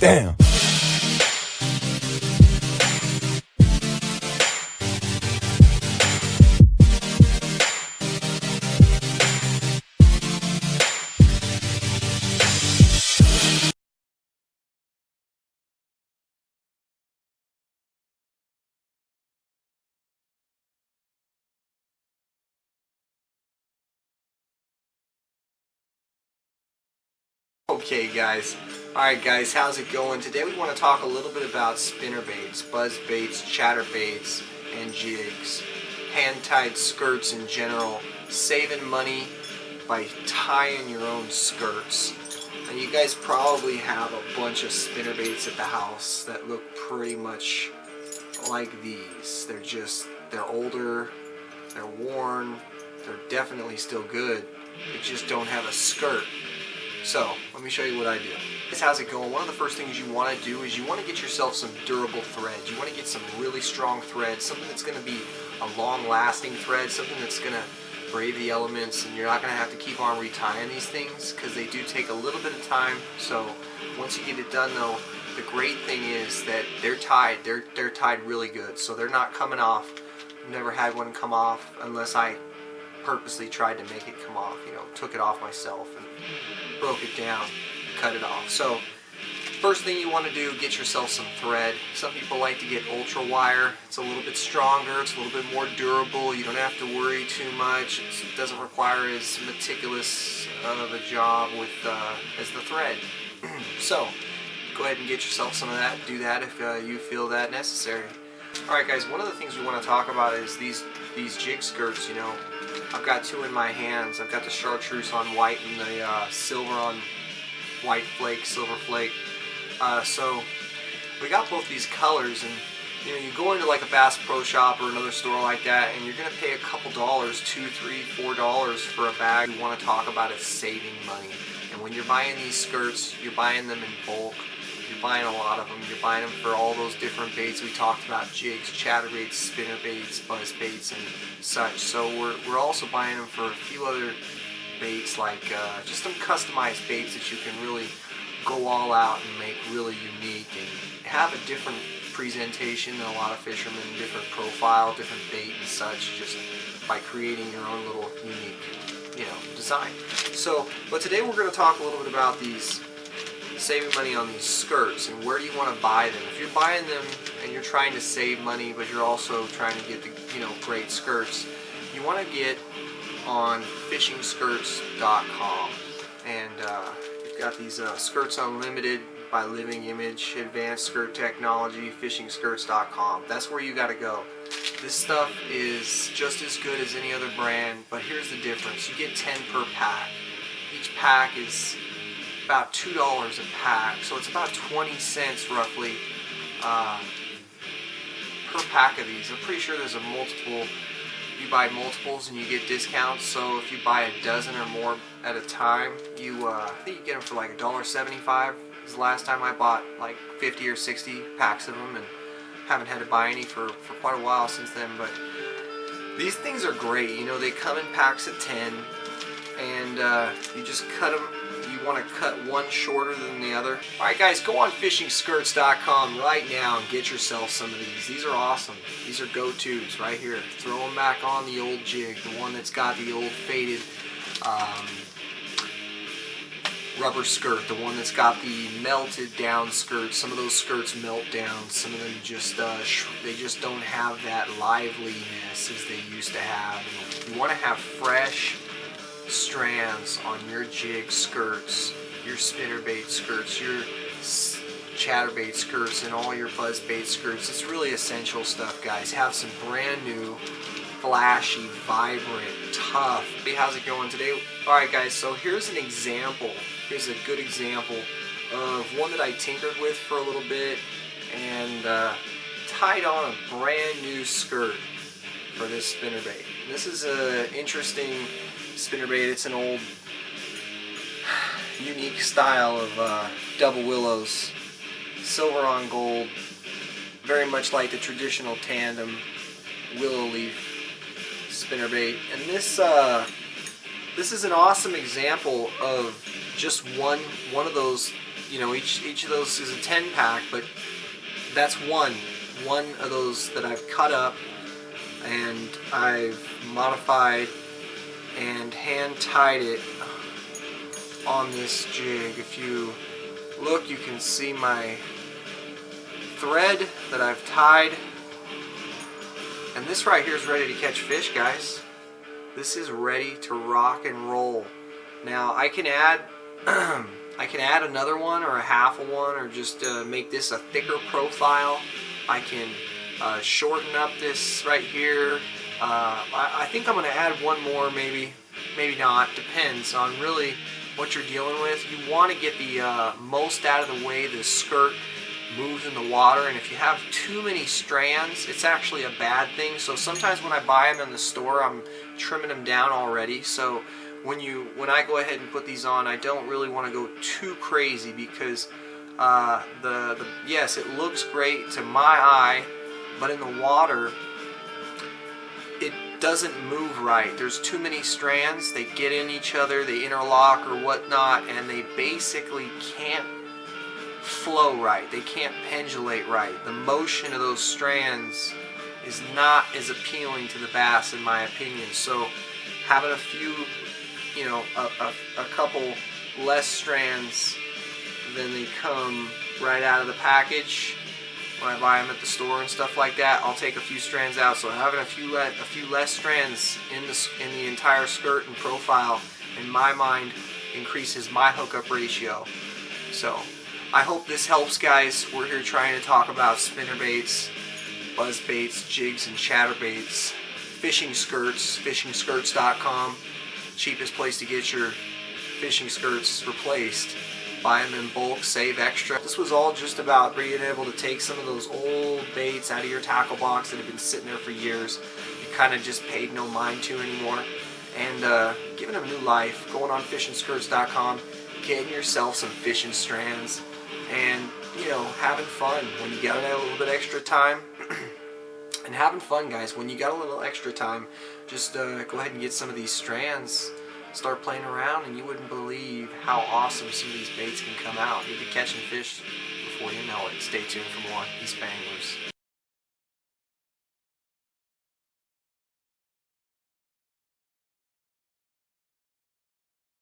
Damn. Okay guys, alright guys, how's it going? Today we want to talk a little bit about spinnerbaits, buzzbaits, chatterbaits, and jigs. Hand-tied skirts in general, saving money by tying your own skirts. And you guys probably have a bunch of spinnerbaits at the house that look pretty much like these. They're older, they're worn, they're definitely still good, they just don't have a skirt. So, let me show you what I do. How's it going? One of the first things you want to do is you want to get yourself some durable threads. You want to get some really strong threads, something that's going to be a long-lasting thread, something that's going to brave the elements, and you're not going to have to keep on retying these things because they do take a little bit of time. So, once you get it done though, the great thing is that they're tied. They're tied really good, so they're not coming off. I've never had one come off unless I purposely tried to make it come off, you know, took it off myself and broke it down, cut it off. So first thing you want to do, get yourself some thread. Some people like to get ultra wire. It's a little bit stronger, it's a little bit more durable, you don't have to worry too much, it doesn't require as meticulous of a job with as the thread. So go ahead and get yourself some of that, do that if you feel that necessary. Alright guys, one of the things we want to talk about is these jig skirts. You know, I've got two in my hands. I've got the chartreuse on white and the silver on white flake, silver flake. So we got both these colors, and you know, you go into like a Bass Pro Shop or another store like that, and you're gonna pay a couple dollars, $2, $3, $4 for a bag. We want to talk about is saving money. And when you're buying these skirts, you're buying them in bulk. You're buying a lot of them. You're buying them for all those different baits we talked about: jigs, chatterbaits, spinnerbaits, buzzbaits, and such. So we're also buying them for a few other baits, like just some customized baits that you can really go all out and make really unique and have a different presentation than a lot of fishermen, different profile, different bait and such, just by creating your own little unique, you know, design. So, but today we're going to talk a little bit about these, saving money on these skirts, and where do you want to buy them. If you're buying them and you're trying to save money, but you're also trying to get the, you know, great skirts, you want to get on fishingskirts.com. And you've got these Skirts Unlimited by Living Image, advanced skirt technology, fishingskirts.com. That's where you got to go. This stuff is just as good as any other brand, but here's the difference. You get 10 per pack. Each pack is about $2 a pack, so it's about 20 cents roughly per pack of these. I'm pretty sure there's a multiple. You buy multiples and you get discounts, so if you buy a dozen or more at a time, you I think you get them for like $1.75. This is the last time I bought like 50 or 60 packs of them, and haven't had to buy any for quite a while since then. But these things are great. You know, they come in packs of 10, and you just cut them. You want to cut one shorter than the other. Alright guys, go on fishingskirts.com right now and get yourself some of these. These are awesome. These are go-tos right here. Throw them back on the old jig, the one that's got the old faded rubber skirt, the one that's got the melted down skirt. Some of those skirts melt down. Some of them just they just don't have that liveliness as they used to have. And you want to have fresh strands on your jig skirts, your spinnerbait skirts, your chatterbait skirts, and all your buzzbait skirts. It's really essential stuff, guys. Have some brand new, flashy, vibrant, tough. Hey, how's it going today? Alright guys, so here's an example. Here's a good example of one that I tinkered with for a little bit and tied on a brand new skirt for this spinnerbait. This is an interesting spinnerbait. It's an old, unique style of double willows, silver on gold, very much like the traditional tandem willow leaf spinnerbait. And this is an awesome example of just one of those you know, each of those is a 10-pack, but that's one of those that I've cut up and I've modified and hand tied it on this jig. If you look, you can see my thread that I've tied, and this right here is ready to catch fish, guys. This is ready to rock and roll. Now I can add I can add another one or a half of one, or just make this a thicker profile. I can shorten up this right here. I think I'm going to add one more, maybe not. Depends on really what you're dealing with. You want to get the most out of the way the skirt moves in the water, and if you have too many strands, it's actually a bad thing. So sometimes when I buy them in the store, I'm trimming them down already. So when I go ahead and put these on, I don't really want to go too crazy, because yes, it looks great to my eye, but in the water it doesn't move right. There's too many strands. They get in each other, they interlock or whatnot, and they basically can't flow right. They can't pendulate right. The motion of those strands is not as appealing to the bass, in my opinion. So having a few, you know, a couple less strands than they come right out of the package when I buy them at the store and stuff like that, I'll take a few strands out. So having a few less strands in the entire skirt and profile, in my mind, increases my hookup ratio. So I hope this helps, guys. We're here trying to talk about spinnerbaits, buzzbaits, jigs, and chatterbaits, fishing skirts, fishingskirts.com, cheapest place to get your fishing skirts replaced. Buy them in bulk, save extra. This was all just about being able to take some of those old baits out of your tackle box that have been sitting there for years, you kind of just paid no mind to anymore, and giving them new life. Going on fishingskirts.com, getting yourself some fishing strands, and, you know, having fun when you got a little bit extra time. And having fun, guys, when you got a little extra time, just go ahead and get some of these strands, start playing around, and you wouldn't believe how awesome some of these baits can come out. You'll be catching fish before you know it. Stay tuned for more Eastbayanglers.